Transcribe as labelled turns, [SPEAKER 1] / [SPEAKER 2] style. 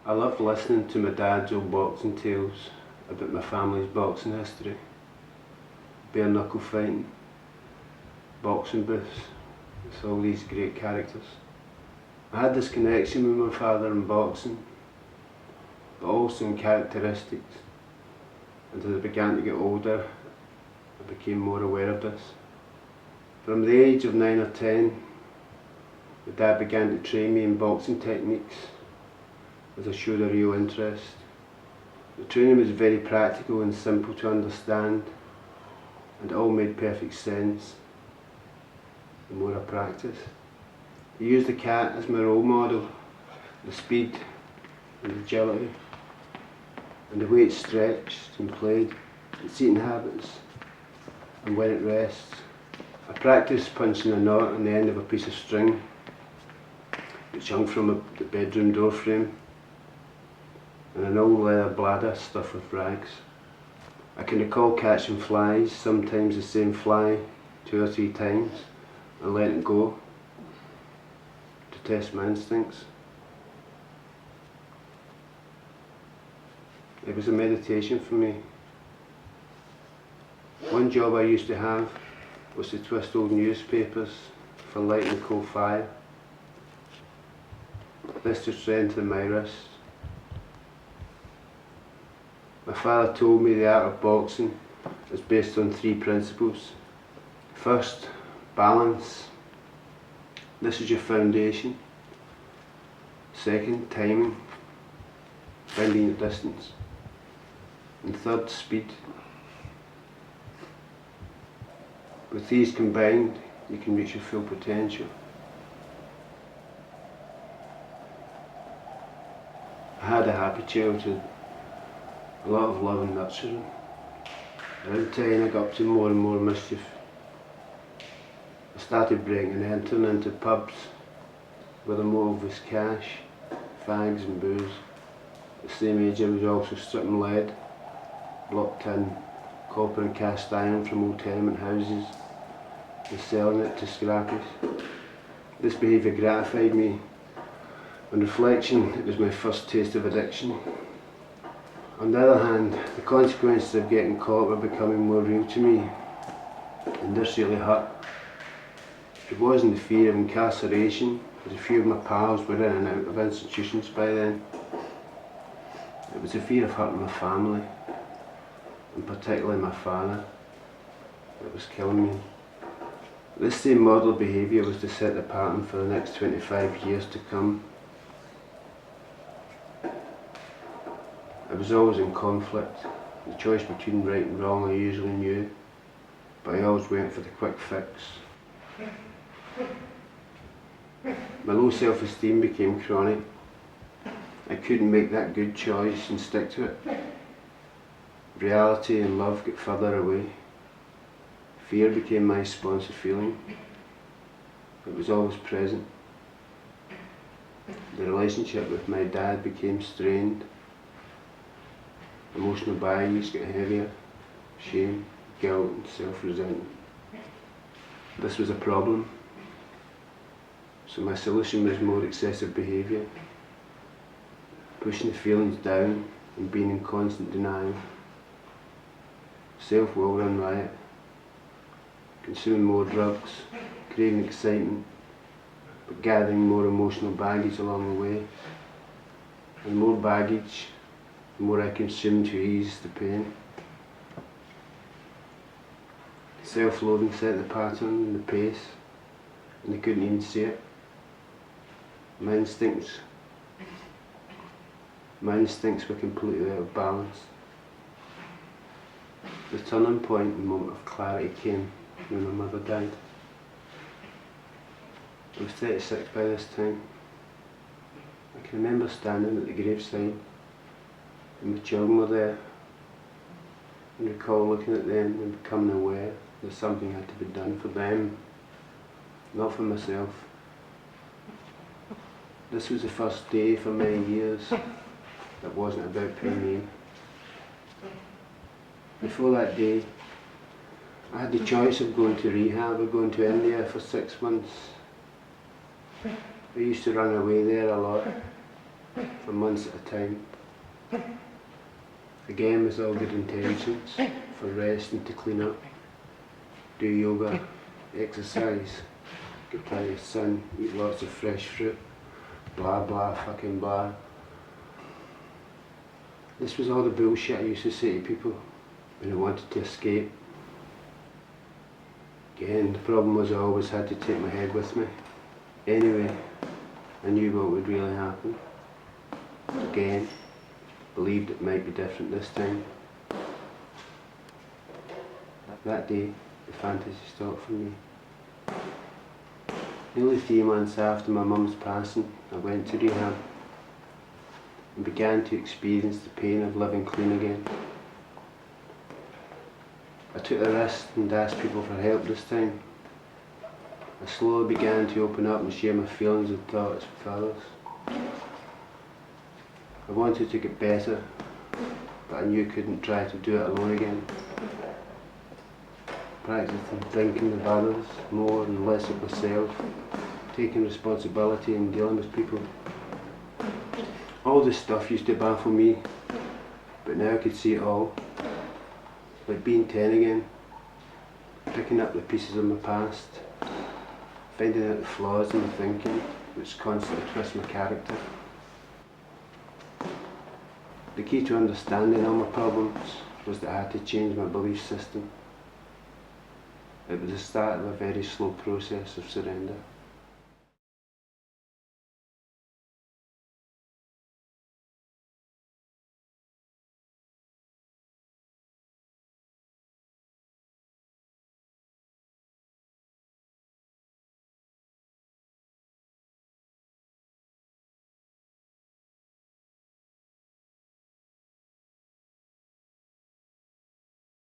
[SPEAKER 1] I loved listening to my dad's old boxing tales about my family's boxing history, bare knuckle fighting, boxing booths, with all these great characters. I had this connection with my father in boxing, but also in characteristics, and as I began to get older, I became more aware of this. From the age of 9 or 10, my dad began to train me in boxing techniques as I showed a real interest. The training was very practical and simple to understand, and it all made perfect sense the more I practiced. I used the cat as my role model, the speed and agility, and the way it stretched and played, its eating habits, and when it rests. I practiced punching a knot on the end of a piece of string which hung from the bedroom door frame, and an old leather bladder stuffed with rags. I can recall catching flies, sometimes the same fly 2 or 3 times, and letting it go to test my instincts. It was a meditation for me. One job I used to have was to twist old newspapers for lighting a coal fire. This to strengthen my wrist. My father told me the art of boxing is based on 3 principles. First, balance. This is your foundation. Second, timing, finding your distance. And third, speed. With these combined, you can reach your full potential. I had a happy childhood, a lot of love and nurturing. Around 10 I got up to more and more mischief. I started breaking and entering into pubs where the motive was cash, fags and booze. At the same age I was also stripping lead, block tin, copper and cast iron from old tenement houses and selling it to scrappies. This behaviour gratified me. On reflection, it was my first taste of addiction. On the other hand, the consequences of getting caught were becoming more real to me, and this really hurt. It wasn't the fear of incarceration, as a few of my pals were in and out of institutions by then. It was the fear of hurting my family, and particularly my father, that was killing me. This same model of behaviour was to set the pattern for the next 25 years to come. I was always in conflict. The choice between right and wrong I usually knew, but I always went for the quick fix. My low self-esteem became chronic. I couldn't make that good choice and stick to it. Reality and love got further away. Fear became my responsive feeling. It was always present. The relationship with my dad became strained. Emotional baggage got heavier. Shame, guilt and self-resentment. This was a problem. So my solution was more excessive behaviour. Pushing the feelings down and being in constant denial. Self-will run riot. Consuming more drugs, craving excitement, but gathering more emotional baggage along the way. And more baggage, the more I consumed to ease the pain. Self-loathing set the pattern and the pace, and I couldn't even see it. My instincts were completely out of balance. The turning point and moment of clarity came when my mother died. I was 36 by this time. I can remember standing at the graveside and my children were there, and recall looking at them and becoming aware that something had to be done for them, not for myself. This was the first day for many years that wasn't about paying me. Before that day, I had the choice of going to rehab or going to India for 6 months. I used to run away there a lot from months at a time. Again, with all good intentions, for rest and to clean up, do yoga, exercise, get plenty of sun, eat lots of fresh fruit, blah blah fucking blah. This was all the bullshit I used to say to people when I wanted to escape. Again, the problem was I always had to take my head with me. Anyway, I knew what would really happen. Again, believed it might be different this time. That day, the fantasy stopped for me. Nearly 3 months after my mum's passing, I went to rehab and began to experience the pain of living clean again. I took a risk and asked people for help this time. I slowly began to open up and share my feelings and thoughts with others. I wanted to get better, but I knew I couldn't try to do it alone again. Practicing thinking of others more and less of myself, taking responsibility and dealing with people. All this stuff used to baffle me, but now I could see it all. Like being 10 again, picking up the pieces of my past, finding out the flaws in my thinking, which constantly twist my character. The key to understanding all my problems was that I had to change my belief system. It was the start of a very slow process of surrender.